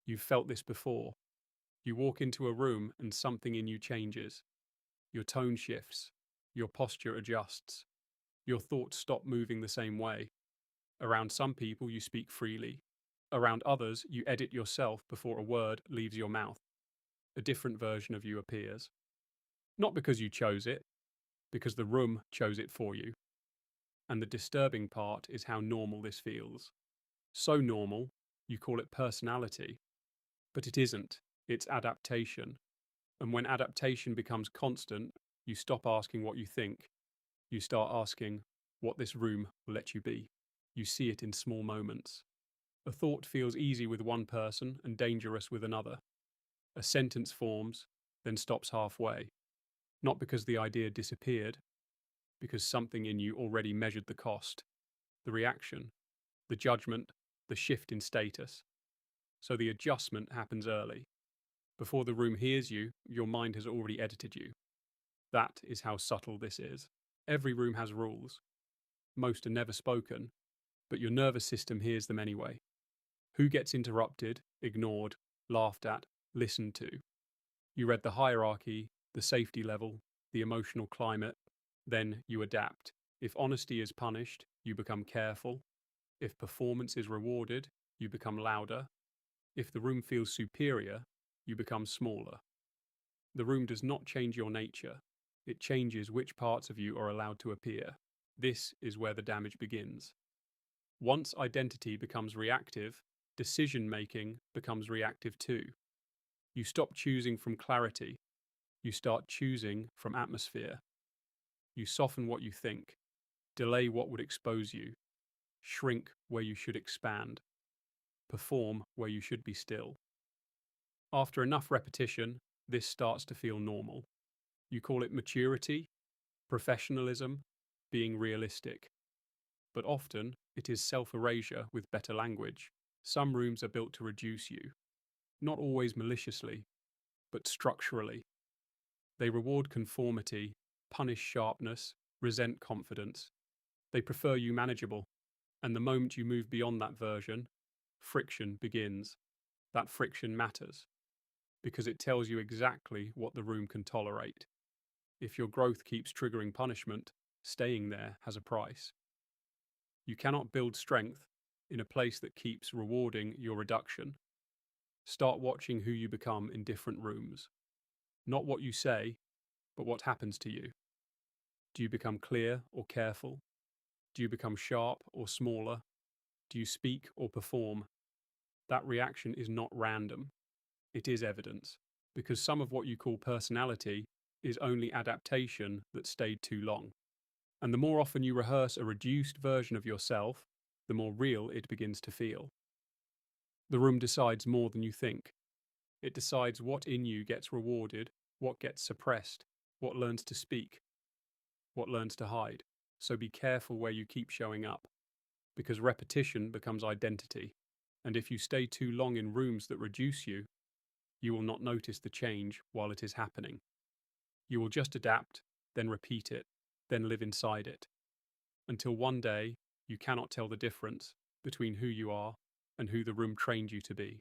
You've felt this before. You walk into a room and something in you changes. Your tone shifts. Your posture adjusts. Your thoughts stop moving the same way. Around some people, you speak freely. Around others, you edit yourself before a word leaves your mouth. A different version of you appears. Not because you chose it, because the room chose it for you. And the disturbing part is how normal this feels. So normal, you call it personality. But it isn't. It's adaptation. And when adaptation becomes constant, you stop asking what you think. You start asking what this room will let you be. You see it in small moments. A thought feels easy with one person and dangerous with another. A sentence forms, then stops halfway. Not because the idea disappeared, because something in you already measured the cost, the reaction, the judgment, the shift in status. So the adjustment happens early. Before the room hears you, your mind has already edited you. That is how subtle this is. Every room has rules. Most are never spoken, but your nervous system hears them anyway. Who gets interrupted, ignored, laughed at, listened to? You read the hierarchy, the safety level, the emotional climate, then you adapt. If honesty is punished, you become careful. If performance is rewarded, you become louder. If the room feels superior, you become smaller. The room does not change your nature. It changes which parts of you are allowed to appear. This is where the damage begins. Once identity becomes reactive, decision-making becomes reactive too. You stop choosing from clarity. You start choosing from atmosphere. You soften what you think, delay what would expose you, shrink where you should expand, perform where you should be still. After enough repetition, this starts to feel normal. You call it maturity, professionalism, being realistic. But often, it is self-erasure with better language. Some rooms are built to reduce you. Not always maliciously, but structurally. They reward conformity, punish sharpness, resent confidence. They prefer you manageable. And the moment you move beyond that version, friction begins. That friction matters, because it tells you exactly what the room can tolerate. If your growth keeps triggering punishment, staying there has a price. You cannot build strength in a place that keeps rewarding your reduction. Start watching who you become in different rooms. Not what you say, but what happens to you. Do you become clear or careful? Do you become sharp or smaller? Do you speak or perform? That reaction is not random. It is evidence, because some of what you call personality is only adaptation that stayed too long. And the more often you rehearse a reduced version of yourself, the more real it begins to feel. The room decides more than you think. It decides what in you gets rewarded, what gets suppressed, what learns to speak, what learns to hide. So be careful where you keep showing up, because repetition becomes identity. And if you stay too long in rooms that reduce you, you will not notice the change while it is happening. You will just adapt, then repeat it, then live inside it, until one day you cannot tell the difference between who you are and who the room trained you to be.